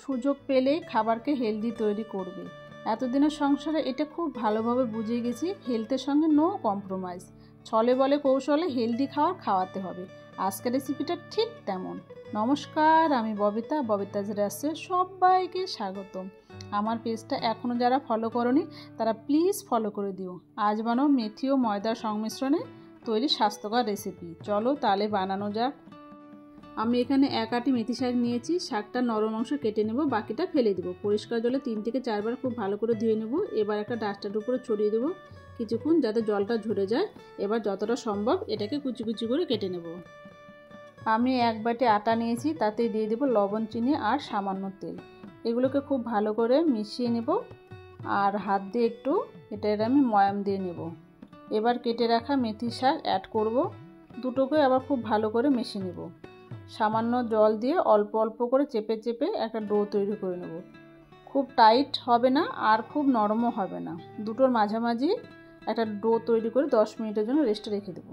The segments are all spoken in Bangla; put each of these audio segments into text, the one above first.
সুযোগ পেলেই খাবারকে হেলদি তৈরি করবে। এতদিনের সংসারে এটা খুব ভালোভাবে বুঝে গেছি, হেলথের সঙ্গে নো কম্প্রোমাইজ। ছলে বলে কৌশলে হেলদি খাওয়াতে হবে। আজকের রেসিপিটা ঠিক তেমন। নমস্কার, আমি ববিতাজ রেসিপিতে সবাইকে স্বাগতম। আমার পেজটা এখনও যারা ফলো করনি তারা প্লিজ ফলো করে দিও। আজ বানাবো মেথি ও ময়দার সংমিশ্রণে তৈরি স্বাস্থ্যকর রেসিপি। চলো তাহলে বানানো যাক। আমি এখানে 1 আঁটি মেথি শাক নিয়েছি। শাকটা নরম অংশ কেটে নেব, বাকিটা ফেলে দেবো। পরিষ্কার জলে 3 থেকে 4 বার খুব ভালো করে ধুয়ে নেব। এবার একটা ডাস্টারের উপরে ছড়িয়ে দেবো কিছুক্ষণ, যাতে জলটা ঝরে যায়। এবার যতটা সম্ভব এটাকে কুচি কুচি করে কেটে নেব। আমি 1 বাটি আটা নিয়েছি, তাতে দিয়ে দেবো লবণ, চিনি আর সামান্য তেল। এগুলোকে খুব ভালো করে মিশিয়ে নেব আর হাত দিয়ে একটু এটার আমি ময়াম দিয়ে নেব। এবার কেটে রাখা মেথি শাক অ্যাড করব। দুটোকে আবার খুব ভালো করে মিশিয়ে নেব। সামান্য জল দিয়ে অল্প অল্প করে চেপে চেপে একটা ডো তৈরি করে নেব। খুব টাইট হবে না আর খুব নরমও হবে না, দুটোর মাঝামাঝি একটা ডো তৈরি করে 10 মিনিটের জন্য রেস্টে রেখে দেব।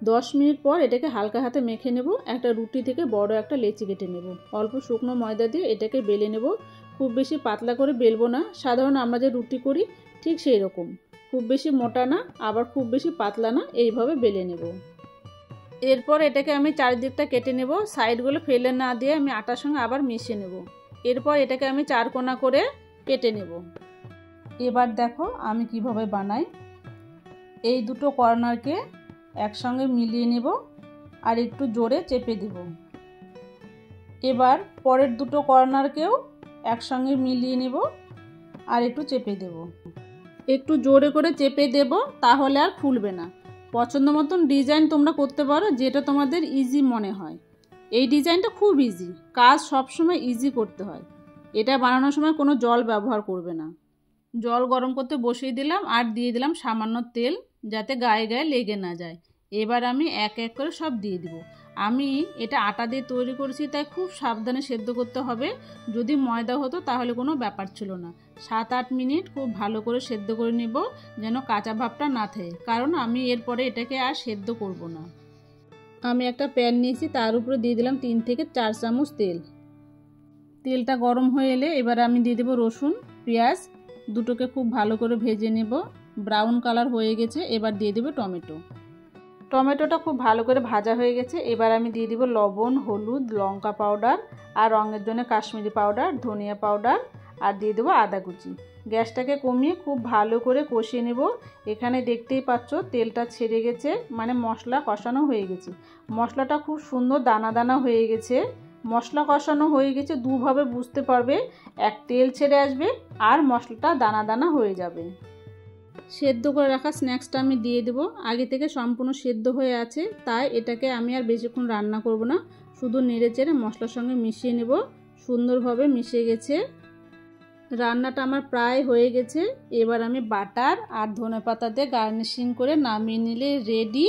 10 মিনিট পর এটাকে হালকা হাতে মেখে নেব। একটা রুটি থেকে বড় একটা লেচি কেটে নেব। অল্প শুকনো ময়দা দিয়ে এটাকে বেলে নেব। খুব বেশি পাতলা করে বেলবো না, সাধারণ আমরা যে রুটি করি ঠিক সেই রকম। খুব বেশি মোটা না আবার খুব বেশি পাতলা না, এইভাবে বেলে নেব। এরপর এটাকে আমি চারিদিকটা কেটে নেব। সাইডগুলো ফেলে না দিয়ে আমি আটার সঙ্গে আবার মিশিয়ে নেব। এরপর এটাকে আমি 4 কোনা করে কেটে নেব। এবার দেখো আমি কিভাবে বানাই। এই দুটো কর্নারকে একসঙ্গে মিলিয়ে নেব আর একটু জোরে চেপে দেব। এবার পরের দুটো কর্নারকেও একসঙ্গে মিলিয়ে নেব আর একটু চেপে দেব। একটু জোরে করে চেপে দেব, তাহলে আর ফুলবে না। পছন্দ মতন ডিজাইন তোমরা করতে পারো, যেটা তোমাদের ইজি মনে হয়। এই ডিজাইনটা খুব ইজি, কাজ সবসময় ইজি করতে হয়। এটা বানানোর সময় কোনো জল ব্যবহার করবে না। জল গরম করতে বসিয়ে দিলাম আর দিয়ে দিলাম সামান্য তেল, যাতে গায়ে গায়ে লেগে না যায়। এবার আমি এক এক করে সব দিয়ে দিব। আমি এটা আটা দিয়ে তৈরি করেছি, তাই খুব সাবধানে সেদ্ধ করতে হবে। যদি ময়দা হতো তাহলে কোনো ব্যাপার ছিল না। 7-8 মিনিট খুব ভালো করে সেদ্ধ করে নেব, যেন কাঁচা ভাবটা না থাকে, কারণ আমি এরপরে এটাকে আর সেদ্ধ করব না। আমি একটা প্যান নিয়েছি, তার উপরে দিয়ে দিলাম 3 থেকে 4 চামচ তেল। তেলটা গরম হয়ে এলে এবার আমি দিয়ে দেবো রসুন, পেঁয়াজ। দুটোকে খুব ভালো করে ভেজে নেব। ব্রাউন কালার হয়ে গেছে। এবার দিয়ে দেবো টমেটো। টমেটোটা খুব ভালো করে ভাজা হয়ে গেছে। এবার আমি দিয়ে দিব লবণ, হলুদ, লঙ্কা পাউডার আর রঙের জন্য কাশ্মীরি পাউডার, ধনিয়া পাউডার আর দিয়ে দেবো আদা কুচি। গ্যাসটাকে কমিয়ে খুব ভালো করে কষিয়ে নেব। এখানে দেখতেই পাচ্ছ তেলটা ছেড়ে গেছে, মানে মশলা কষানো হয়ে গেছে। মশলাটা খুব সুন্দর দানা দানা হয়ে গেছে। মশলা কষানো হয়ে গেছে দুভাবে বুঝতে পারবে, এক তেল ছেড়ে আসবে আর মশলাটা দানা দানা হয়ে যাবে। সেদ্ধ করে রাখা স্ন্যাক্সটা আমি দিয়ে দেবো। আগে থেকে সম্পূর্ণ সেদ্ধ হয়ে আছে, তাই এটাকে আমি আর বেশিক্ষণ রান্না করব না, শুধু নেড়ে চেড়ে মশলার সঙ্গে মিশিয়ে নেব। সুন্দরভাবে মিশে গেছে। রান্নাটা আমার প্রায় হয়ে গেছে। এবার আমি বাটার আর ধনেপাতা দিয়ে গার্নিশিং করে নামিয়ে নিলে রেডি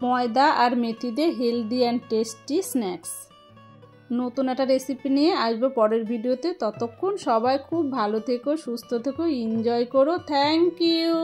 ময়দা আর মেথি দিয়ে হেলদি অ্যান্ড টেস্টি স্ন্যাক্স। নতুন একটা রেসিপি নিয়ে আসবো পরের ভিডিওতে। ততক্ষণ সবাই খুব ভালো থেকো, সুস্থ থেকো, এনজয় করো। Thank you.